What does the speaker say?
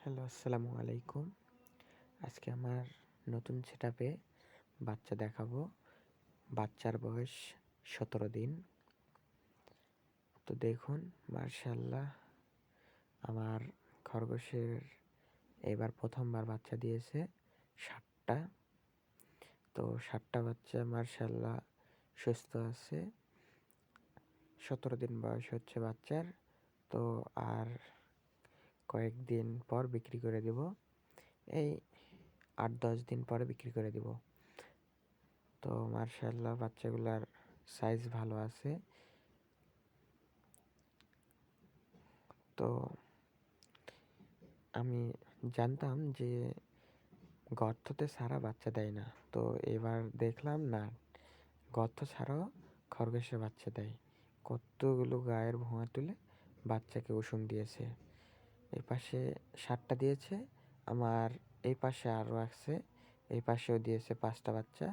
Hello, আসসালামু আলাইকুম। আজকে আমার নতুন সেটআপে বাচ্চা দেখাবো। বাচ্চার বয়স ১৭ দিন। তো দেখুন, মাশাআল্লাহ, আমার খরগোশের এবার ১ম বার বাচ্চা দিয়েছে ৭ টা। তো ৭ টা বাচ্চা মাশাআল্লাহ সুস্থ আছে। ১৭ দিন বয়স হচ্ছে বাচ্চার। তো আর কয়েকদিন পর বিক্রি করে দিব। এই ৮-১০ দিন পরে বিক্রি করে দিব। তো মাশাআল্লাহ বাচ্চাগুলার সাইজ ভালো আছে। তো আমি জানতাম যে গর্ততে ছাড়া বাচ্চা দেয় না। তো এবার দেখলাম না, গর্ত ছাড়াও খরগোশে বাচ্চা দেয়। কতগুলো গায়ের ভুঁড়া তুলে বাচ্চাকে উষুম দিয়েছে। এই পাশে ৭ টা দিয়েছে, আমার এই পাশে আরও আছে, এই পাশেও দিয়েছে ৫ টা বাচ্চা।